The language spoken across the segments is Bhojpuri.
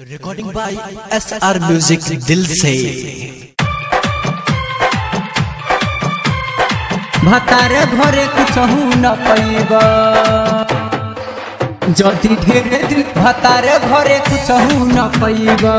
रिकॉर्डिंग बाय SR म्यूजिक दिल से। भतारे घरे कुछहू न पैबा जदि ढेरे दिन भतारे घरे कुछहू न पैबा।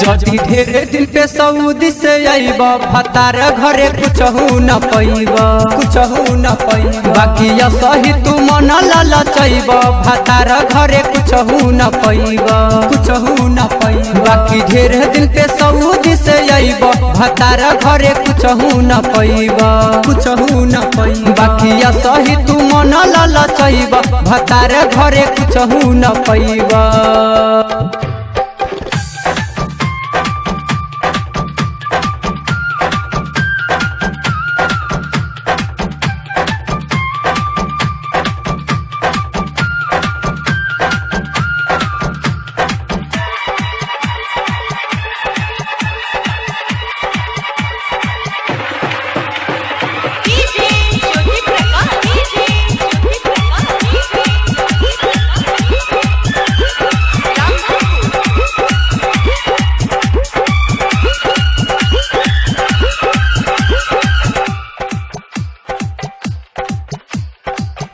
जदि ढेरे दिन पे सऊदी से आइबा भतारे घरे कुछहू न पैबा, कुछहू न पैबा। बाकी सही तू मन ललचैबा भतारे घरे कुछहू न पैबा, कुछहू न पैबा। बाकी ढेरे दिन पे सऊदी से आइबा भतारे घरे कुछहू न पैबा, कुछहू न पैबा। बाकी सही तू मन ललचैबा भतारे घरे कुछहू न पैबा।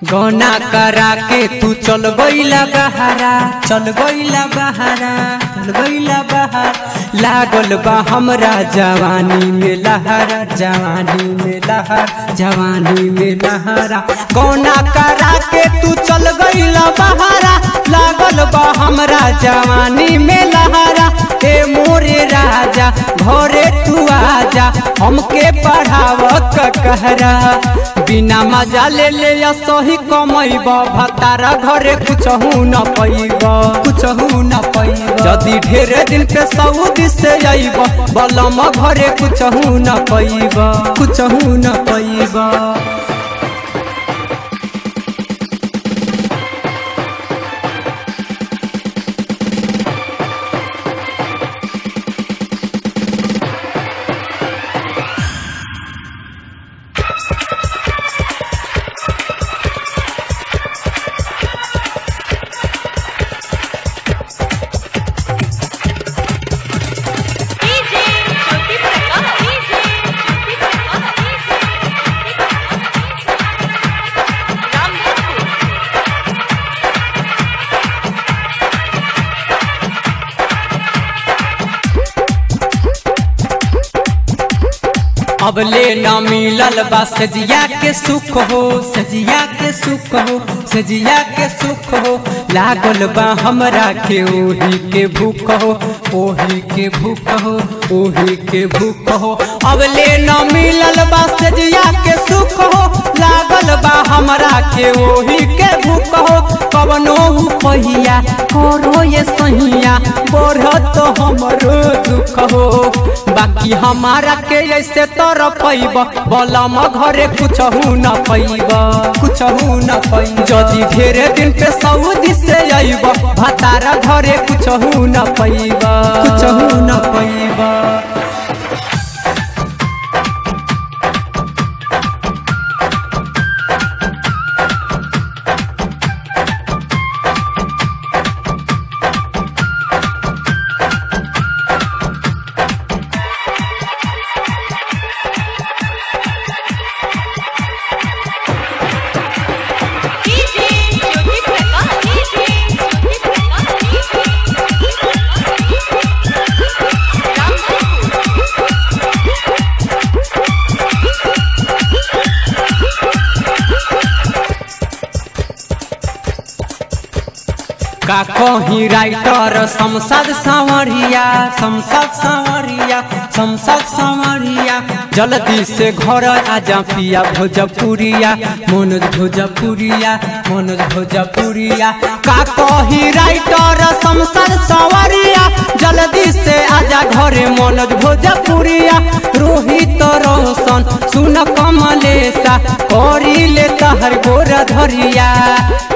गौना करा के तू चल गईला बहारा, चल गईला बहारा, चल गईला बहार। लागल बा हमरा जवानी में लहरा, जवानी में लहर, जवानी में लहरा। गौना करा के तू चल गईला बहारा, लागल बा हमरा जवानी में लहरा। ए मोरे राजा घरे तू आजा, हमके पढ़ावत कहरा। बिना मजा ले सही कमैबा भतारा घरे कुछहू न पैबा, कुछहू न पैबा। जदि ढेरे दिन पे सऊदी से आइबा बलम घरे कुछहू न पैबा, कुछहू न पैबा। अब ले न मिलल बा सजिया के सुख हो, सजिया के सुख हो, सजिया के सुख हो। लागल बा हमरा के ओही के भूख हो, ओही के भूख हो, ओही के भूख हो। अब ले न मिलल बा सजिया के सुख हो, लागल बा हमरा के ओही के भूख हो। कवनो पहिया करो ये सहिया बढ़त हमरो दुख हो। बाकी हमारा के ऐसे तर पैबा बलम घरे कुछहू न पैबा, कुछहू न पैबा। जदि ढेरे दिन पे सऊदी से आइबा भतारा घरे कुछहू न पैबा, कुछहू न पैबा। का कहीं राइटर संसद संवरिया, संसद संवरिया, संसद संवरिया। जल्दी से घर आजा पिया भोजपुरिया, मनोज भोजपुरिया, मनोज भोजपुरिया। का कहीं राइटर संसद संवरिया, जल्दी से आजा घरे मनोज भोजपुरिया। रोहित रोशन सुन कमलेश सा करी ले तहर गोरा धरिया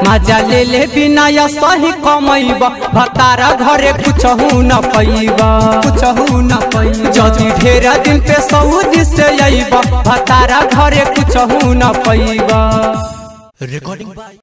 मजा ले ले बिना या सही कमैब भतारा घरे कुछहू न पैब कुछहू न पैब जदि ढेर दिन पे सऊदी से अइब भतारा घरे कुछहू न पैब। Recording by